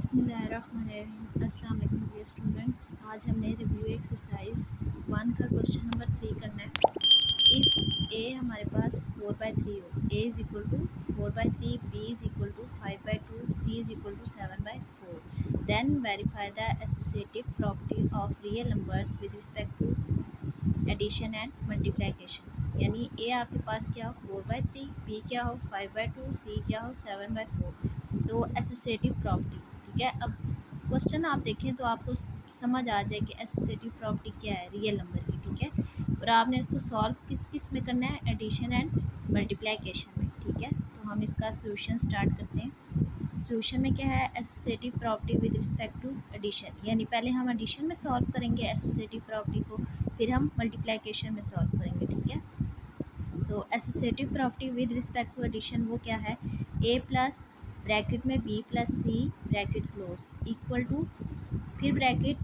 बिस्मिल्लाहिर्रहमानिर्रहीम। अस्सलाम वालेकुम डियर स्टूडेंट्स। आज हमने रिव्यू एक्सरसाइज 1 का क्वेश्चन नंबर 3 करना है। इफ़ ए हमारे पास 4/3 हो, a is equal to 4/3, b is equal to 5/2, c is equal to 7/4, then verify the associative property of real numbers with respect to addition and multiplication. यानी a आपके पास क्या हो 4/3, बी क्या हो 5/2, सी क्या हो 7/4। तो एसोसिएटिव प्रॉपर्टी, ठीक है। अब क्वेश्चन आप देखें तो आपको समझ आ जाए कि एसोसिएटिव प्रॉपर्टी क्या है रियल नंबर की, ठीक है। और आपने इसको सॉल्व किस किस में करना है, एडिशन एंड मल्टीप्लिकेशन में, ठीक है। तो हम इसका सोल्यूशन स्टार्ट करते हैं। सोल्यूशन में क्या है, associative property with respect to addition, यानी पहले हम एडिशन में सॉल्व करेंगे एसोसिएटिव प्रॉपर्टी को, फिर हम मल्टीप्लिकेशन में सॉल्व करेंगे, ठीक है। तो associative property with respect to addition वो क्या है, ए प्लस ब्रैकेट में B plus C bracket close equal to, फिर bracket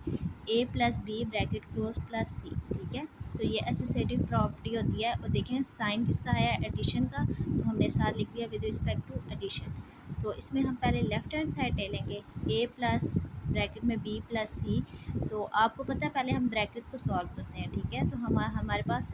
A plus B bracket close plus C, ठीक है। तो ये एसोसिएटिव प्रॉपर्टी होती है। और देखें साइन किसका आया, एडिशन का, तो हमने साथ लिख दिया विद रिस्पेक्ट टू एडिशन। तो इसमें हम पहले लेफ्ट हैंड साइड ले लेंगे, ए प्लस ब्रैकेट में बी प्लस सी। तो आपको पता है पहले हम ब्रैकेट को सॉल्व करते हैं, ठीक है। तो हमारे पास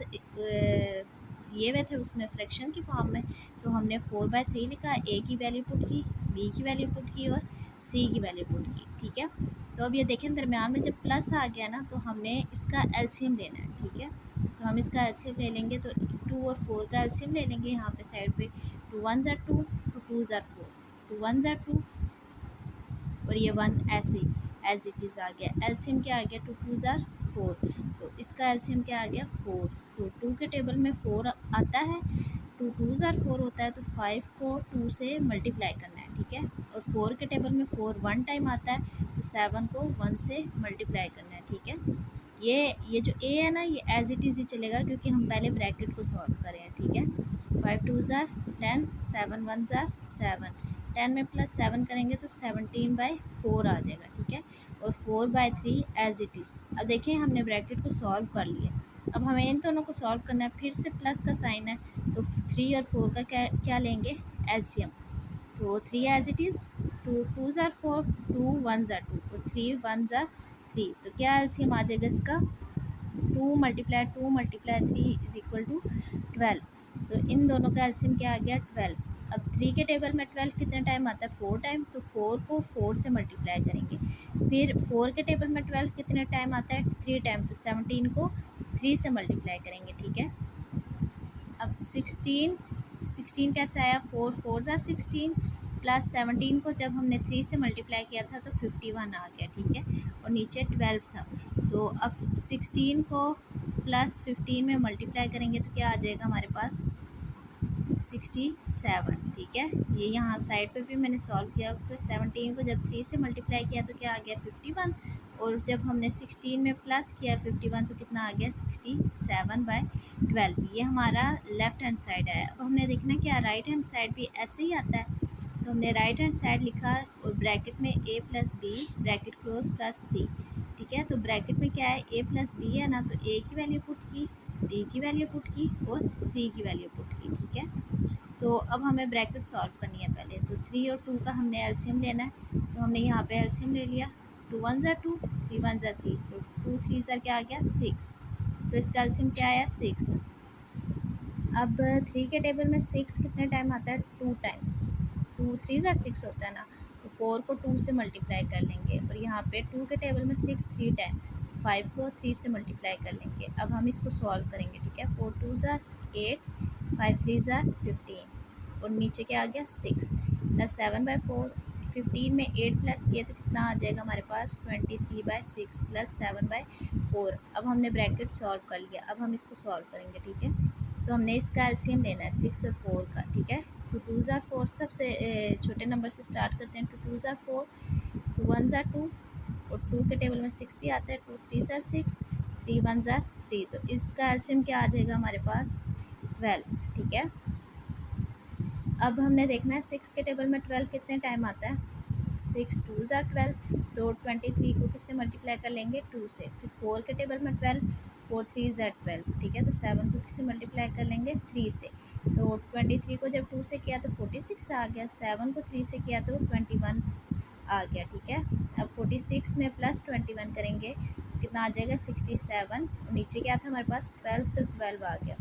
दिए हुए थे उसमें फ्रैक्शन की फॉर्म में, तो हमने 4/3 लिखा, ए की वैल्यू पुट की, बी की वैल्यू पुट की और सी की वैल्यू पुट की, ठीक है। तो अब ये देखें दरमियान में जब प्लस आ गया ना, तो हमने इसका एलसीएम लेना है, ठीक है। तो हम इसका एलसीएम ले लेंगे, तो 2 और 4 का एलसीएम ले लेंगे यहाँ पे साइड पे। 2 1 ज़ा 2, 2 2 ज़ा 4, 2 1 ज़ा 2 और ये 1 ऐसे एज इट इज़ आ गया। एलसीएम क्या आ गया, 2 2 ज़ा 4, तो इसका एलसीएम क्या आ गया 4। तो 2 के टेबल में 4 आता है, 2 2 ज़ा 4 होता है, तो 5 को 2 से मल्टीप्लाई करना है, ठीक है। और 4 के टेबल में 4 1 टाइम आता है, तो 7 को 1 से मल्टीप्लाई करना है, ठीक है। ये जो ए है ना, ये एज इट इज़ ही चलेगा क्योंकि हम पहले ब्रैकेट को सॉल्व करें हैं, ठीक है। 5 2 ज़ा 10, 7 1 ज़ा 7, 10 में प्लस 7 करेंगे तो 17/4 आ जाएगा, ठीक है। और 4/3 एज इट इज़। अब देखिए हमने ब्रैकेट को सॉल्व कर लिया, अब हमें इन दोनों को सॉल्व करना है। फिर से प्लस का साइन है, तो 3 और 4 का क्या लेंगे, एलसीएम। तो 3 एज इट इज़, 2 2 ज़ा 4, 2 1 ज़ा 2 और 3 1 ज़ा 3। तो क्या एलसीएम आ जाएगा इसका, 2 × 3 इज इक्वल टू 12। तो इन दोनों का एलसीएम क्या आ गया 12। अब 3 के टेबल में 12 कितने टाइम आता है, 4 टाइम, तो 4 को 4 से मल्टीप्लाई करेंगे। फिर 4 के टेबल में 12 कितने टाइम आता है, 3 टाइम, तो 17 को 3 से मल्टीप्लाई करेंगे, ठीक है। अब 16 कैसे आया, 4 4 ज़ा 16 प्लस 17 को जब हमने 3 से मल्टीप्लाई किया था तो 51 आ गया, ठीक है। और नीचे 12 था, तो अब 16 को प्लस 15 में मल्टीप्लाई करेंगे तो क्या आ जाएगा हमारे पास 67, ठीक है। ये यहाँ साइड पे भी मैंने सॉल्व किया, तो 17 को जब 3 से मल्टीप्लाई किया तो क्या आ गया 51, और जब हमने 16 में प्लस किया 51 तो कितना आ गया 67/12। ये हमारा लेफ़्ट हैंड साइड है। अब हमने देखना क्या राइट हैंड साइड भी ऐसे ही आता है, तो हमने राइट हैंड साइड लिखा और ब्रैकेट में A plus B bracket close plus C, ठीक है। तो ब्रैकेट में क्या है, ए प्लस बी है ना, तो ए की वैल्यू पुट की, बी की वैल्यू पुट की और सी की वैल्यू पुट की, ठीक है। तो अब हमें ब्रैकेट सॉल्व करनी है पहले, तो 3 और 2 का हमने एलसीएम लेना है, तो हमने यहाँ पे एलसीएम ले लिया। 2 1 ज़ा 2, 3 1 ज़ा 3, तो 2 3 ज़ा क्या आ गया 6, तो इसका एलसीएम क्या आया 6। अब 3 के टेबल में 6 कितने टाइम आता है, 2 टाइम, 2 3 ज़ा 6 होता है ना, तो 4 को 2 से मल्टीप्लाई कर लेंगे। और यहाँ पे 2 के टेबल में 6 3 टाइम, तो 5 को 3 से मल्टीप्लाई कर लेंगे। अब हम इसको सॉल्व करेंगे, ठीक है। 4 2 ज़ा 8, 5 3 ज़ा 15 और नीचे क्या आ गया 6 प्लस 7/4। 15 में 8 प्लस किए तो कितना आ जाएगा हमारे पास 23/6 प्लस 7/4। अब हमने ब्रैकेट सॉल्व कर लिया, अब हम इसको सॉल्व करेंगे, ठीक है। तो हमने इसका एलसीएम लेना है 6 और 4 का, ठीक है। 2 2 ज़ा 4, सबसे छोटे नंबर से स्टार्ट करते हैं। 2 2 ज़ा 4, 2 1 ज़ा 2 और 2 के टेबल में 6 भी आता है, 2 3 ज़ा 6, 3 1 ज़ा 3। तो इसका एलसीएम क्या आ जाएगा हमारे पास 12, ठीक है। अब हमने देखना है 6 के टेबल में 12 कितने टाइम आता है, 6 2 ज़ा 12, तो 23 को किससे मल्टीप्लाई कर लेंगे 2 से। फिर 4 के टेबल में 12, 4 3 ज़ा 12, ठीक है। तो 7 को किससे मल्टीप्लाई कर लेंगे 3 से, तो 23 को जब 2 से किया तो 46 आ गया, 7 को 3 से किया तो 21 आ गया, ठीक है। अब 46 में प्लस 21 करेंगे कितना आ जाएगा 67, नीचे क्या था हमारे पास 12, तो 12 आ गया।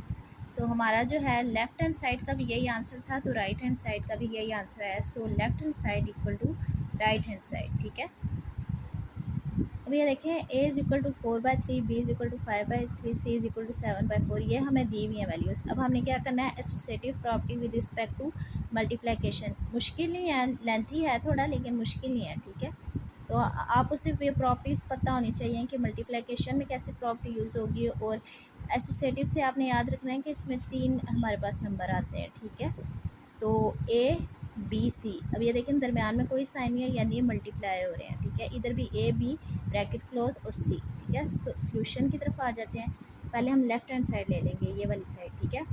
तो हमारा जो है लेफ्ट हैंड साइड का भी यही आंसर था, तो राइट हैंड साइड का भी यही आंसर है। So left hand side equal to right hand side, ठीक है। अब ये देखें a is equal to 4/3, b is equal to 5/3, c is equal to 7/4, ये हमें दी हुई है वैल्यूज़। अब हमने क्या करना है, associative property with respect to multiplication. मुश्किल नहीं है, लेंथी है थोड़ा, लेकिन मुश्किल नहीं है, ठीक है। तो आपको सिर्फ ये प्रॉपर्टीज़ पता होनी चाहिए कि मल्टीप्लिकेशन में कैसे प्रॉपर्टी यूज़ होगी, और एसोसिएटिव से आपने याद रखना है कि इसमें 3 हमारे पास नंबर आते हैं, ठीक है। तो ए बी सी, अब ये देखें दरमियान में कोई साइन नहीं है, यानी ये मल्टीप्लाई हो रहे हैं, ठीक है। इधर भी ए बी ब्रैकेट क्लोज और सी, ठीक है। सोल्यूशन की तरफ आ जाते हैं। पहले हम लेफ्ट हैंड साइड ले लेंगे, ये वाली साइड, ठीक है।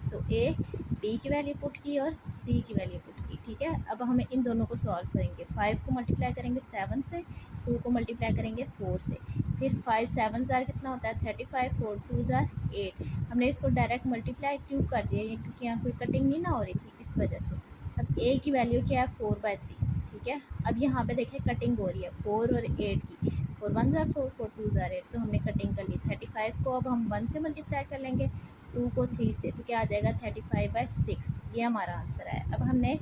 तो ए बी की वैल्यू पुट की और सी की वैल्यू पुट की, ठीक है। अब हमें इन दोनों को सॉल्व करेंगे। 5 को मल्टीप्लाई करेंगे 7 से, 2 को मल्टीप्लाई करेंगे 4 से, फिर 5 7 ज़ार कितना होता है 35, 4 2 ज़ार 8। हमने इसको डायरेक्ट मल्टीप्लाई क्यों कर दिया, ये क्योंकि यहाँ कोई कटिंग नहीं ना हो रही थी, इस वजह से। अब ए की वैल्यू क्या है 4/3, ठीक है। अब यहाँ पे देखें कटिंग हो रही है 4 और 8 की, 4 1 ज़ार 4, 4 2 ज़ार 8, तो हमने कटिंग कर ली। 35 को अब हम 1 से मल्टीप्लाई कर लेंगे, 2 को 3 से, तो क्या आ जाएगा 35/6, ये हमारा आंसर है। अब हमने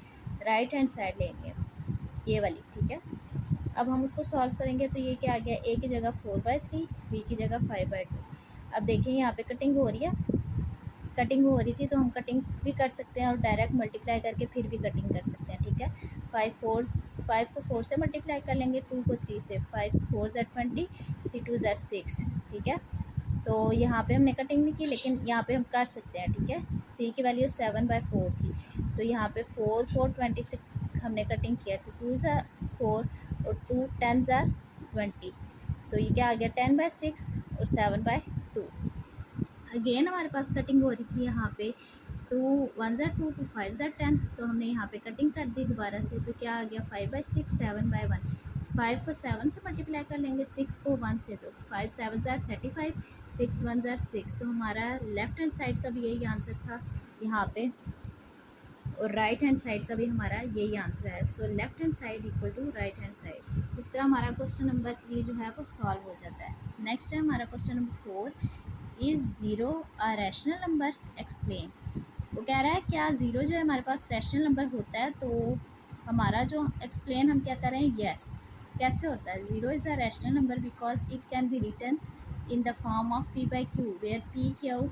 राइट हैंड साइड लेंगे, ये वाली, ठीक है। अब हम उसको सॉल्व करेंगे, तो ये क्या आ गया, ए की जगह 4/3, बी की जगह 5/2। अब देखिए यहाँ पे कटिंग हो रही है, कटिंग हो रही थी तो हम कटिंग भी कर सकते हैं और डायरेक्ट मल्टीप्लाई करके फिर भी कटिंग कर सकते हैं, ठीक है। 5 को 4 से मल्टीप्लाई कर लेंगे, 2 को 3 से, 5 4 ज़ार 20, 3 2 ज़ार 6, ठीक है। तो यहाँ पे हमने कटिंग नहीं की, लेकिन यहाँ पे हम कर सकते हैं, ठीक है। सी की वैल्यू 7/4 थी, तो यहाँ पे 4 4 20 से हमने कटिंग किया, 2 2 ज़ार 4 और 2 10 ज़ार 20, तो ये क्या आ गया 10/6 और 7/2। अगेन हमारे पास कटिंग हो रही थी यहाँ पे, 2 1 ज़ार 2, 2 5 ज़ार 10, तो हमने यहाँ पे कटिंग कर दी दोबारा से, तो क्या आ गया 5/6 7/1। 5 को 7 से मल्टीप्लाई कर लेंगे, 6 को 1 से, तो 5 7 ज़ार 35, 6 1 ज़ार 6, तो हमारा लेफ्ट हैंड साइड का भी यही आंसर था यहाँ पे, और राइट हैंड साइड का भी हमारा यही आंसर है। So left hand side equal to right hand side. इस तरह हमारा क्वेश्चन नंबर 3 जो है वो सॉल्व हो जाता है। नेक्स्ट है हमारा question number 4, is zero a rational number, explain. वो कह रहा है क्या ज़ीरो जो है हमारे पास रैशनल नंबर होता है, तो हमारा जो एक्सप्लेन हम क्या कर रहे हैं, यस। कैसे होता है, zero is a rational number because it can be written in the form of p/q, where p क्या हो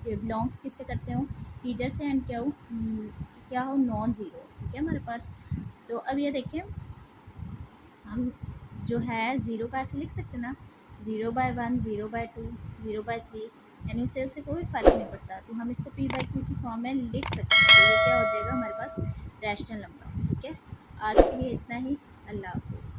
बिलोंग्स किससे करते हो, टीचर से, एंड क्या हो नॉन ज़ीरो, ठीक है हमारे पास। तो अब ये देखें हम जो है ज़ीरो का ऐसे लिख सकते हैं ना, 0/1, 0/2, 0/3, यानी उससे कोई फ़र्क नहीं पड़ता, तो हम इसको p/q की फॉर्म में लिख सकते हैं। तो ये क्या हो जाएगा हमारे पास रैशनल नंबर, ठीक है। आज के लिए इतना ही, अल्लाह हाफिज़।